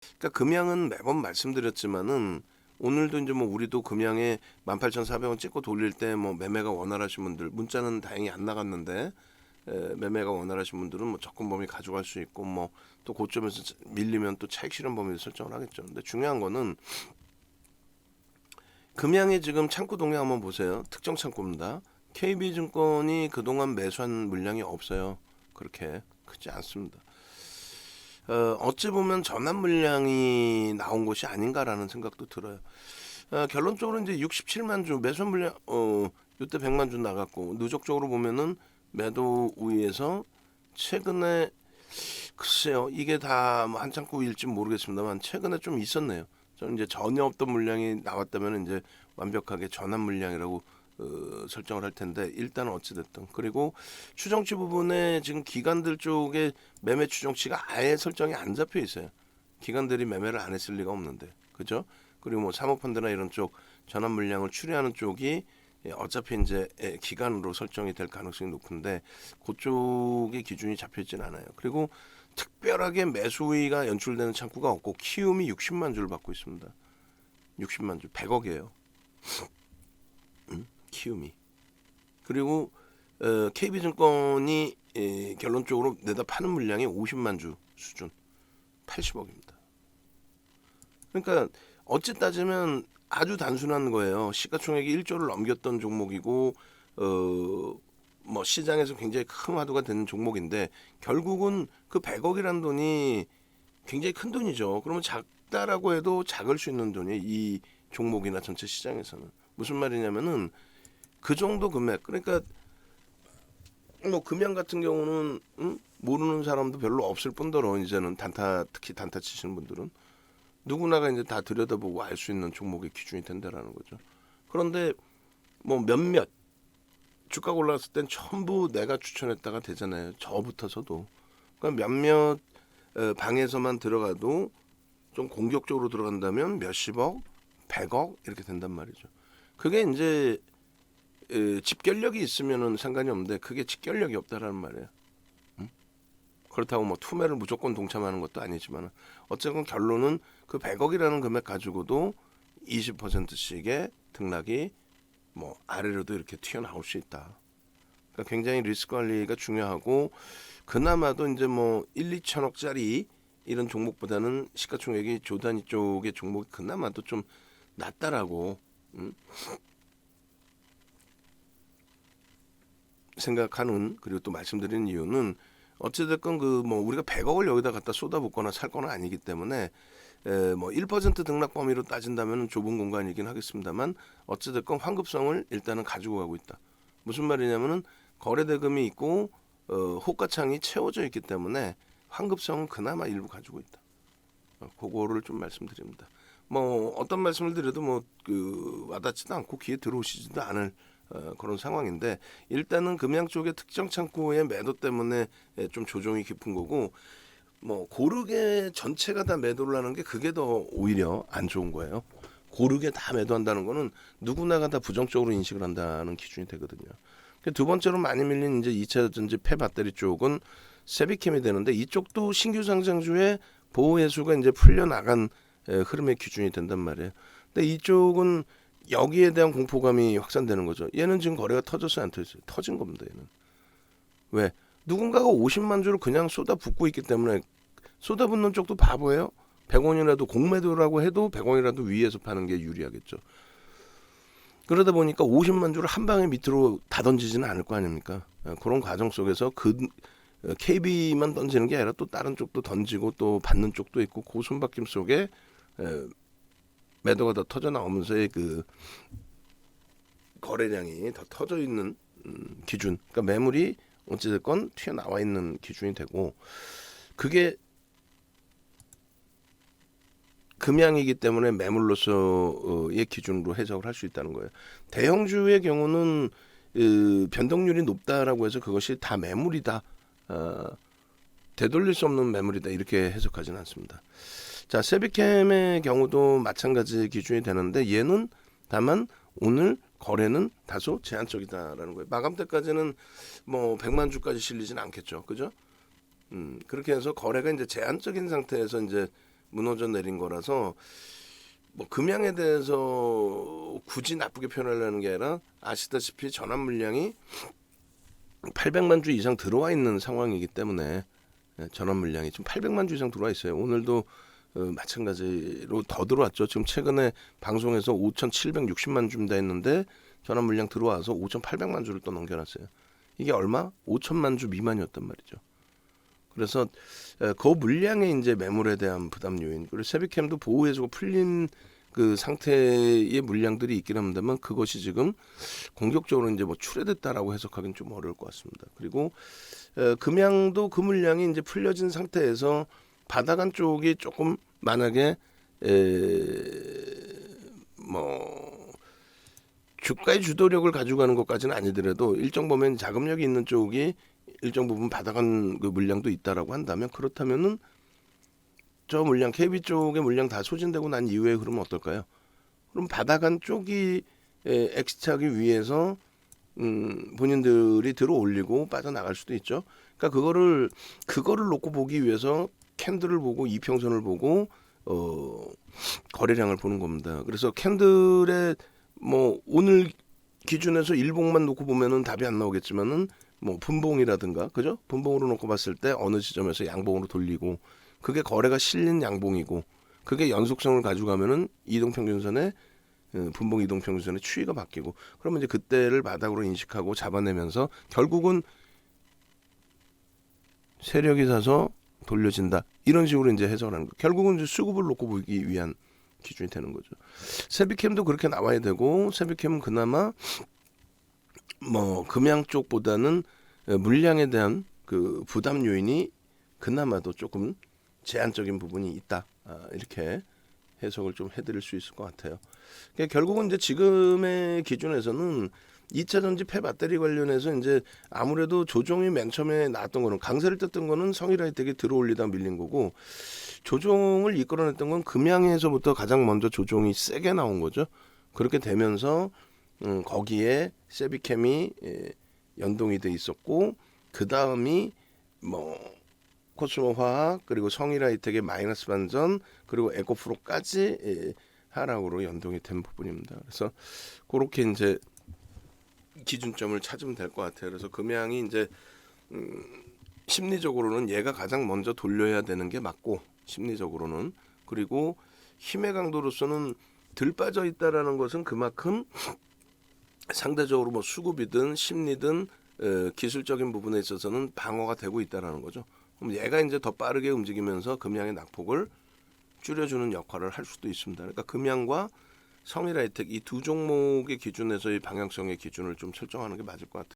그러니까 금양은 매번 말씀드렸지만은 오늘도 이제 뭐 우리도 금양에 18,400원 찍고 돌릴 때 뭐 매매가 원활하신 분들 문자는 다행히 안 나갔는데 매매가 원활하신 분들은 뭐 적금 범위 가져갈 수 있고 뭐 또 고점에서 밀리면 또 차익 실현 범위를 설정을 하겠죠. 근데 중요한 거는 금양의 지금 창구 동향 한번 보세요. 특정 창구입니다. KB증권이 그동안 매수한 물량이 없어요. 그렇게 크지 않습니다. 어찌 보면 전환 물량이 나온 것이 아닌가라는 생각도 들어요. 결론적으로 이제 67만 주 매수한 물량 이때 100만 주 나갔고 누적적으로 보면은 매도 우위에서 최근에 글쎄요 이게 다 한 창구일지 모르겠습니다만 최근에 좀 있었네요. 저는 이제 전혀 없던 물량이 나왔다면 이제 완벽하게 전환 물량이라고 설정을 할 텐데 일단 어찌됐든 그리고 추정치 부분에 지금 기관들 쪽에 매매 추정치가 아예 설정이 안 잡혀 있어요. 기관들이 매매를 안 했을 리가 없는데 그죠? 그리고 뭐 사모펀드나 이런 쪽 전환 물량을 추리하는 쪽이 어차피 이제 기간으로 설정이 될 가능성이 높은데 그쪽의 기준이 잡혀 있지는 않아요. 그리고 특별하게 매수 우위가 연출되는 창구가 없고 키움이 60만 주를 받고 있습니다. 60만 주 100억이에요. 키움이. 그리고 KB증권이 결론적으로 내다 파는 물량이 50만 주 수준 80억입니다. 그러니까 어찌 따지면 아주 단순한 거예요. 시가총액이 1조를 넘겼던 종목이고 뭐 시장에서 굉장히 큰 화두가 되는 종목인데 결국은 그 100억이라는 돈이 굉장히 큰 돈이죠. 그러면 작다라고 해도 작을 수 있는 돈이 이 종목이나 전체 시장에서는 무슨 말이냐면은 그 정도 금액 그러니까 뭐 금양 같은 경우는 모르는 사람도 별로 없을 뿐더러 이제는 단타 특히 단타 치시는 분들은 누구나가 이제 다 들여다보고 알 수 있는 종목의 기준이 된다라는 거죠. 그런데 뭐 몇몇 주가가 올라갔을 땐 전부 내가 추천했다가 되잖아요. 저부터서도. 그러니까 몇몇 방에서만 들어가도 좀 공격적으로 들어간다면 몇십억, 100억 이렇게 된단 말이죠. 그게 이제 집결력이 있으면은 상관이 없는데 그게 집결력이 없다라는 말이에요. 그렇다고 뭐 투매를 무조건 동참하는 것도 아니지만 어쨌건 결론은 그 100억이라는 금액 가지고도 20%씩의 등락이 뭐 아래로도 이렇게 튀어나올 수 있다. 그러니까 굉장히 리스크 관리가 중요하고 그나마도 이제 뭐 1, 2천억짜리 이런 종목보다는 시가총액이 조 단위 쪽의 종목이 그나마도 좀 낫다라고 생각하는 그리고 또 말씀드리는 이유는 어찌됐건 그 뭐 우리가 100억을 여기다 갖다 쏟아붓거나 살 거는 아니기 때문에 뭐 1% 등락 범위로 따진다면 좁은 공간이긴 하겠습니다만 어찌됐건 환급성을 일단은 가지고 가고 있다. 무슨 말이냐면은 거래 대금이 있고 호가창이 채워져 있기 때문에 환급성은 그나마 일부 가지고 있다. 그거를 좀 말씀드립니다. 뭐 어떤 말씀을 드려도 뭐 그 와닿지도 않고 귀에 들어오시지도 않을 그런 상황인데 일단은 금양 쪽의 특정 창구의 매도 때문에 좀 조정이 깊은 거고 뭐 고르게 전체가 다 매도를 하는 게 그게 더 오히려 안 좋은 거예요. 고르게 다 매도한다는 거는 누구나가 다 부정적으로 인식을 한다는 기준이 되거든요. 두 번째로 많이 밀린 이제 2차 전지 폐배터리 쪽은 세비캠이 되는데 이쪽도 신규 상장주의 보호 해수가 이제 풀려 나간 흐름의 기준이 된단 말이에요. 근데 이쪽은 여기에 대한 공포감이 확산되는 거죠. 얘는 지금 거래가 터졌어요, 안 터졌어요? 터진 겁니다. 얘는 왜? 누군가가 50만 주를 그냥 쏟아붓고 있기 때문에 쏟아붓는 쪽도 바보예요. 100원이라도 공매도라고 해도 100원이라도 위에서 파는 게 유리하겠죠. 그러다 보니까 50만 주를 한 방에 밑으로 다 던지지는 않을 거 아닙니까? 그런 과정 속에서 그 KB만 던지는 게 아니라 또 다른 쪽도 던지고 또 받는 쪽도 있고 그 손바뀜 속에 매도가 더 터져 나오면서의 그 거래량이 더 터져 있는 기준. 그러니까 매물이 어찌됐건 튀어나와 있는 기준이 되고 그게 금양이기 때문에 매물로서의 기준으로 해석을 할 수 있다는 거예요. 대형주의 경우는 변동률이 높다라고 해서 그것이 다 매물이다. 되돌릴 수 없는 매물이다. 이렇게 해석하지는 않습니다. 자, 세비캠의 경우도 마찬가지 기준이 되는데 얘는 다만 오늘 거래는 다소 제한적이다라는 거예요. 마감 때까지는 뭐 100만 주까지 실리진 않겠죠. 그죠? 그렇게 해서 거래가 이제 제한적인 상태에서 이제 무너져 내린 거라서 뭐 금양에 대해서 굳이 나쁘게 표현하려는 게 아니라 아시다시피 전환 물량이 800만 주 이상 들어와 있는 상황이기 때문에 전환 물량이 지금 800만 주 이상 들어와 있어요. 오늘도 마찬가지로 더 들어왔죠. 지금 최근에 방송에서 5,760만 주입니다 했는데 전환 물량 들어와서 5,800만 주를 또 넘겨놨어요. 이게 얼마? 5천만 주 미만이었단 말이죠. 그래서 그 물량의 이제 매물에 대한 부담 요인, 그리고 세비캠도 보호해주고 풀린 그 상태의 물량들이 있긴 합니다만 그것이 지금 공격적으로 이제 뭐 출회됐다라고 해석하기는 좀 어려울 것 같습니다. 그리고 금양도 그 물량이 이제 풀려진 상태에서 바닥안 쪽이 조금 만약에 뭐 주가의 주도력을 가져가는 것까지는 아니더라도 일정 보면 자금력이 있는 쪽이 일정 부분 바닥안 그 물량도 있다라고 한다면, 그렇다면은 저 물량 KB 쪽의 물량 다 소진되고 난 이후에 그러면 어떨까요? 그럼 바닥안 쪽이 엑스차하기 위해서 본인들이 들어 올리고 빠져나갈 수도 있죠. 그러니까 그거를 놓고 보기 위해서 캔들을 보고 이평선을 보고 거래량을 보는 겁니다. 그래서 캔들의 뭐 오늘 기준에서 일봉만 놓고 보면은 답이 안 나오겠지만은 뭐 분봉이라든가 그죠? 분봉으로 놓고 봤을 때 어느 지점에서 양봉으로 돌리고 그게 거래가 실린 양봉이고 그게 연속성을 가져가면은 이동평균선의 분봉 이동평균선의 추이가 바뀌고 그러면 이제 그때를 바닥으로 인식하고 잡아내면서 결국은 세력이 사서 돌려진다 이런 식으로 이제 해석을 하는 거. 결국은 이제 수급을 놓고 보기 위한 기준이 되는 거죠. 세비캠도 그렇게 나와야 되고 세비캠은 그나마 뭐 금양 쪽보다는 물량에 대한 그 부담 요인이 그나마도 조금 제한적인 부분이 있다. 이렇게 해석을 좀 해드릴 수 있을 것 같아요. 그러니까 결국은 이제 지금의 기준에서는 2차 전지 폐배터리 관련해서 이제 아무래도 조정이 맨 처음에 나왔던 거는 강세를 떴던 거는 성일하이텍이 들어올리다 밀린 거고 조정을 이끌어냈던 건 금양에서부터 가장 먼저 조정이 세게 나온 거죠. 그렇게 되면서 거기에 세비캠이 연동이 돼 있었고 그 다음이 뭐 코스모화학 그리고 성일하이텍의 마이너스 반전 그리고 에코프로까지 하락으로 연동이 된 부분입니다. 그래서 그렇게 이제 기준점을 찾으면 될 것 같아요. 그래서 금양이 이제 심리적으로는 얘가 가장 먼저 돌려야 되는 게 맞고 심리적으로는 그리고 힘의 강도로서는 들 빠져 있다라는 것은 그만큼 상대적으로 뭐 수급이든 심리든 기술적인 부분에 있어서는 방어가 되고 있다라는 거죠. 그럼 얘가 이제 더 빠르게 움직이면서 금양의 낙폭을 줄여주는 역할을 할 수도 있습니다. 그러니까 금양과 성일하이텍 이 두 종목의 기준에서의 방향성의 기준을 좀 설정하는 게 맞을 것 같아요.